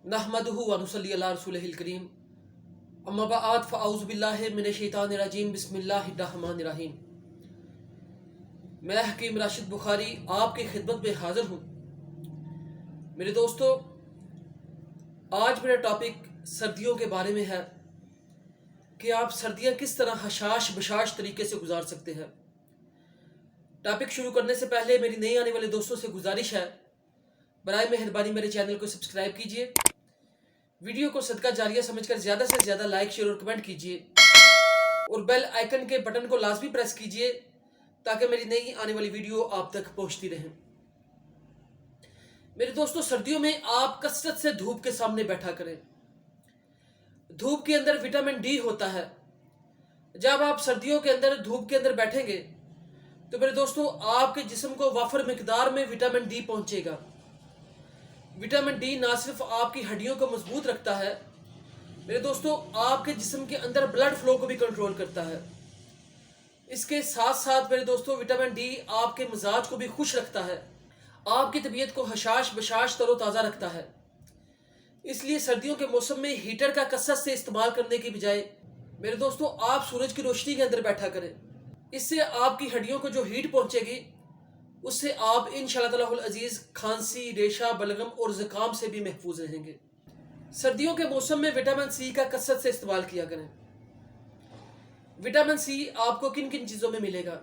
नहमदुहु व नुसल्ली अला रसूलिहिल करीम अम्मा बअद फ़अऊज़ु बिल्लाहि मिनश शैतानिर रजीम बिस्मिल्लाहिर रहमानिर रहीम। मैं हकीम राशिद बुखारी आपकी खिदमत में हाज़िर हूँ। मेरे दोस्तों, आज मेरा टॉपिक सर्दियों के बारे में है कि आप सर्दियाँ किस तरह हशाश बशाश तरीके से गुजार सकते हैं। टॉपिक शुरू करने से पहले मेरी नई आने वाले दोस्तों से गुजारिश है, बराए मेहरबानी मेरे चैनल को सब्सक्राइब कीजिए, वीडियो को सदका जारिया समझकर ज़्यादा से ज़्यादा लाइक शेयर और कमेंट कीजिए और बेल आइकन के बटन को लाजमी प्रेस कीजिए ताकि मेरी नई आने वाली वीडियो आप तक पहुंचती रहे। मेरे दोस्तों, सर्दियों में आप कसरत से धूप के सामने बैठा करें। धूप के अंदर विटामिन डी होता है। जब आप सर्दियों के अंदर धूप के अंदर बैठेंगे तो मेरे दोस्तों आपके जिस्म को वाफर मिकदार में विटामिन डी पहुंचेगा। विटामिन डी ना सिर्फ आपकी हड्डियों को मजबूत रखता है, मेरे दोस्तों आपके जिस्म के अंदर ब्लड फ्लो को भी कंट्रोल करता है। इसके साथ साथ मेरे दोस्तों विटामिन डी आपके मिजाज को भी खुश रखता है, आपकी तबीयत को हशाश बशाश तरोताज़ा रखता है। इसलिए सर्दियों के मौसम में हीटर का कसरत से इस्तेमाल करने की बजाय मेरे दोस्तों आप सूरज की रोशनी के अंदर बैठा करें। इससे आपकी हड्डियों को जो हीट पहुंचेगी उससे आप इंशाअल्लाह अजीज खांसी, रेशा, बलगम और ज़ुकाम से भी महफूज रहेंगे। सर्दियों के मौसम में विटामिन सी का कसरत से इस्तेमाल किया करें। विटामिन सी आपको किन किन चीज़ों में मिलेगा?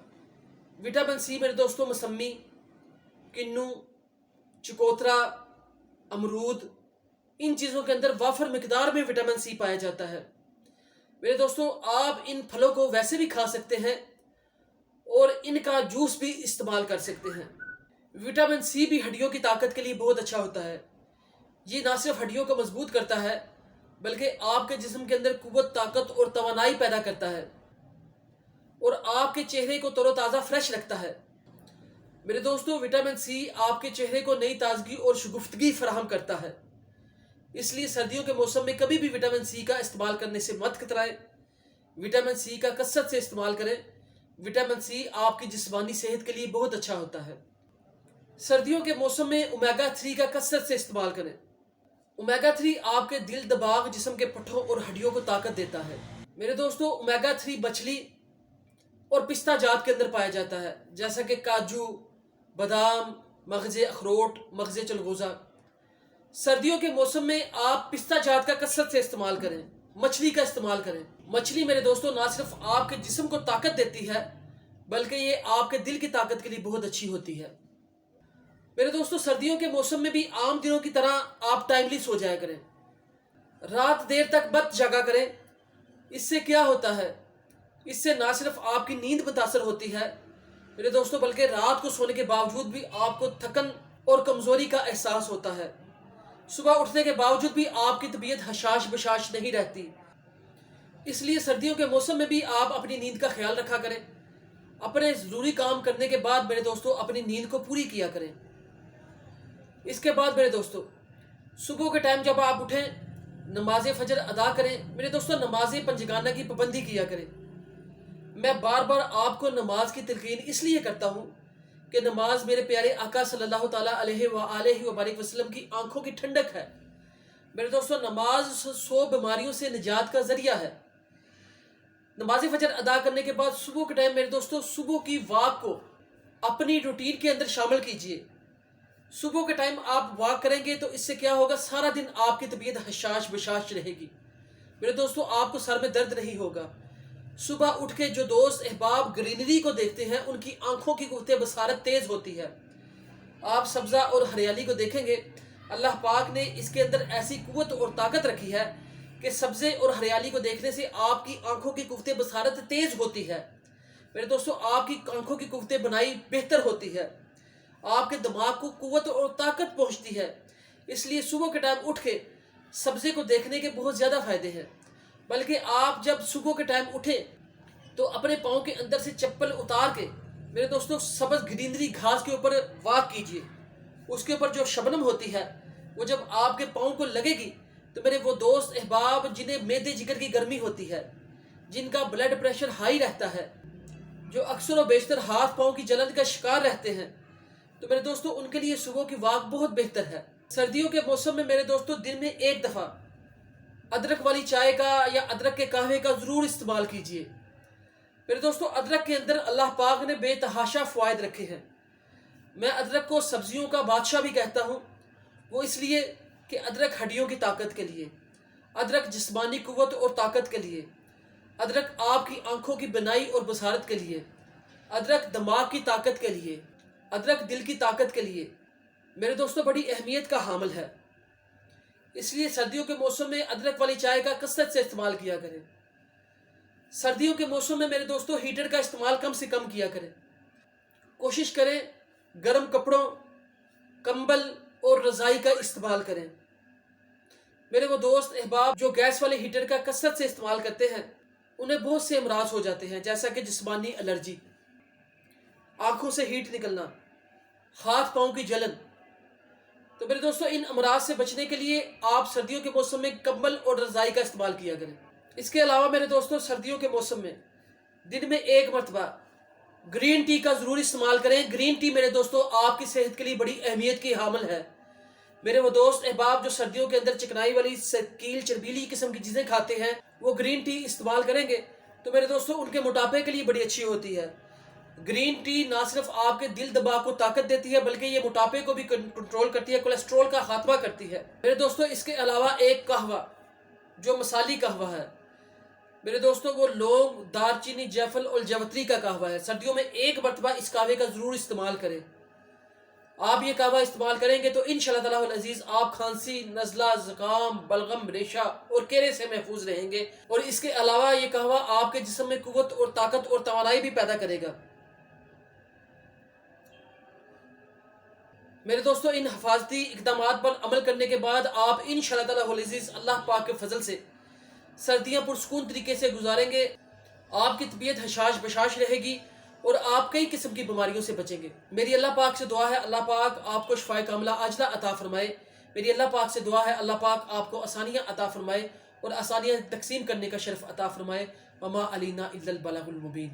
विटामिन सी मेरे दोस्तों मौसमी, किन्नू, चकोतरा, अमरूद, इन चीज़ों के अंदर वाफर मिकदार में विटामिन सी पाया जाता है। मेरे दोस्तों आप इन फलों को वैसे भी खा सकते हैं और इनका जूस भी इस्तेमाल कर सकते हैं। विटामिन सी भी हड्डियों की ताकत के लिए बहुत अच्छा होता है। ये ना सिर्फ हड्डियों को मजबूत करता है बल्कि आपके जिस्म के अंदर कुव्वत, ताकत और तवानाई पैदा करता है और आपके चेहरे को तरोताज़ा फ्रेश रखता है। मेरे दोस्तों विटामिन सी आपके चेहरे को नई ताजगी और शगुफ्तगी फराहम करता है। इसलिए सर्दियों के मौसम में कभी भी विटामिन सी का इस्तेमाल करने से मत कतराएं। विटामिन सी का कसरत से इस्तेमाल करें। विटामिन सी आपकी जिस्मानी सेहत के लिए बहुत अच्छा होता है। सर्दियों के मौसम में ओमेगा 3 का कसरत से इस्तेमाल करें। ओमेगा 3 आपके दिल, दिमाग, जिस्म के पट्ठों और हड्डियों को ताकत देता है। मेरे दोस्तों ओमेगा 3 मछली और पिस्ता जात के अंदर पाया जाता है, जैसा कि काजू, बादाम, मगज़े अखरोट, मगज़े चलगोज़ा। सर्दियों के मौसम में आप पिस्ता जात का कसरत से इस्तेमाल करें, मछली का इस्तेमाल करें। मछली मेरे दोस्तों ना सिर्फ आपके जिस्म को ताकत देती है बल्कि ये आपके दिल की ताकत के लिए बहुत अच्छी होती है। मेरे दोस्तों सर्दियों के मौसम में भी आम दिनों की तरह आप टाइमली सो जाया करें। रात देर तक मत जागा करें। इससे क्या होता है? इससे ना सिर्फ आपकी नींद मुतासर होती है मेरे दोस्तों, बल्कि रात को सोने के बावजूद भी आपको थकन और कमजोरी का एहसास होता है। सुबह उठने के बावजूद भी आपकी तबीयत हशाश बशाश नहीं रहती। इसलिए सर्दियों के मौसम में भी आप अपनी नींद का ख्याल रखा करें। अपने ज़रूरी काम करने के बाद मेरे दोस्तों अपनी नींद को पूरी किया करें। इसके बाद मेरे दोस्तों सुबह के टाइम जब आप उठें, नमाज फजर अदा करें। मेरे दोस्तों नमाज पंजगाना की पाबंदी किया करें। मैं बार बार आपको नमाज की तलकीन इसलिए करता हूँ कि नमाज मेरे प्यारे आका सल्लल्लाहु ताला अलैहि व बारिक वसल्लम की आंखों की ठंडक है। मेरे दोस्तों नमाज 100 बीमारियों से निजात का जरिया है। नमाज फजर अदा करने के बाद सुबह के टाइम मेरे दोस्तों सुबह की वॉक को अपनी रूटीन के अंदर शामिल कीजिए। सुबह के टाइम आप वॉक करेंगे तो इससे क्या होगा, सारा दिन आपकी तबीयत हशाश बशाश रहेगी। मेरे दोस्तों आपको सर में दर्द नहीं होगा। सुबह उठ के जो दोस्त अहबाब ग्रीनरी को देखते हैं उनकी आंखों की कुव्वत बसारत तेज होती है। आप सब्जा और हरियाली को देखेंगे, अल्लाह पाक ने इसके अंदर ऐसी कुव्वत और ताकत रखी है कि सब्जे और हरियाली को देखने से आपकी आंखों की कुव्वत बसारत तेज होती है। मेरे दोस्तों आपकी आंखों की कुव्वत बनाई बेहतर होती है, आपके दिमाग को कुव्वत और ताकत पहुंचती है। इसलिए सुबह के टाइम उठ के सब्जे को देखने के बहुत ज़्यादा फायदे हैं। बल्कि आप जब सुबह के टाइम उठें तो अपने पाँव के अंदर से चप्पल उतार के मेरे दोस्तों सब्ज ग्रीनरी घास के ऊपर वॉक कीजिए। उसके ऊपर जो शबनम होती है वो जब आपके पाँव को लगेगी तो मेरे वो दोस्त अहबाब जिन्हें मैदे जिगर की गर्मी होती है, जिनका ब्लड प्रेशर हाई रहता है, जो अक्सर व बेशतर हाथ पाँव की जलन का शिकार रहते हैं, तो मेरे दोस्तों उनके लिए सुबह की वॉक बहुत बेहतर है। سردیوں کے موسم میں میرے دوستوں دن میں ایک دفعہ ادرک والی چائے کا یا ادرک کے قہوے کا ضرور استعمال کیجیے۔ میرے دوستوں ادرک کے اندر اللہ پاک نے بے تحاشا فوائد رکھے ہیں۔ میں ادرک کو سبزیوں کا بادشاہ بھی کہتا ہوں، وہ اس لیے کہ ادرک ہڈیوں کی طاقت کے لیے، ادرک جسمانی قوت اور طاقت کے لیے، ادرک آپ کی آنکھوں کی بینائی اور بصارت کے لیے، ادرک دماغ کی طاقت کے لیے، ادرک دل کی طاقت کے لیے میرے دوستوں بڑی اہمیت کا حامل ہے۔ اس لیے سردیوں کے موسم میں ادرک والی چائے کا کثرت سے استعمال کیا کریں۔ سردیوں کے موسم میں میرے دوستوں ہیٹر کا استعمال کم سے کم کیا کریں۔ کوشش کریں گرم کپڑوں، کمبل اور رضائی کا استعمال کریں۔ میرے وہ دوست احباب جو گیس والے ہیٹر کا کثرت سے استعمال کرتے ہیں انہیں بہت سے امراض ہو جاتے ہیں، جیسا کہ جسمانی الرجی، آنکھوں سے ہیٹ نکلنا، ہاتھ پاؤں کی جلن۔ تو میرے دوستوں ان امراض سے بچنے کے لیے آپ سردیوں کے موسم میں کمبل اور رضائی کا استعمال کیا کریں۔ اس کے علاوہ میرے دوستوں سردیوں کے موسم میں دن میں ایک مرتبہ گرین ٹی کا ضرور استعمال کریں۔ گرین ٹی میرے دوستوں آپ کی صحت کے لیے بڑی اہمیت کی حامل ہے۔ میرے وہ دوست احباب جو سردیوں کے اندر چکنائی والی سکیل چربیلی قسم کی چیزیں کھاتے ہیں وہ گرین ٹی استعمال کریں گے تو میرے دوستوں ان کے موٹاپے کے لیے بڑی اچھی ہوتی ہے۔ گرین ٹی نہ صرف آپ کے دل دماغ کو طاقت دیتی ہے بلکہ یہ موٹاپے کو بھی کنٹرول کرتی ہے، کولیسٹرول کا خاتمہ کرتی ہے۔ میرے دوستوں اس کے علاوہ ایک قہوہ جو مسالی قہوہ ہے میرے دوستوں وہ لونگ، دار چینی، جیفل اور جوتری کا قہوہ ہے۔ سردیوں میں ایک مرتبہ اس قہوے کا ضرور استعمال کریں۔ آپ یہ قہوہ استعمال کریں گے تو انشاءاللہ تعالی العزیز آپ کھانسی، نزلہ، زکام، بلغم، ریشہ اور کیرے سے محفوظ رہیں گے، اور اس کے علاوہ یہ قہوہ آپ کے جسم میں قوت اور طاقت اور توانائی بھی پیدا کرے گا۔ میرے دوستو ان حفاظتی اقدامات پر عمل کرنے کے بعد آپ انشاءاللہ تعالی العزیز اللہ پاک کے فضل سے سردیاں پرسکون طریقے سے گزاریں گے، آپ کی طبیعت حشاش بشاش رہے گی اور آپ کئی قسم کی بیماریوں سے بچیں گے۔ میری اللہ پاک سے دعا ہے اللہ پاک آپ کو شفائے کاملہ عاجلہ عطا فرمائے۔ میری اللہ پاک سے دعا ہے اللہ پاک آپ کو آسانیاں عطا فرمائے اور آسانیاں تقسیم کرنے کا شرف عطا فرمائے۔ وما علینا الا البلاغ المبین۔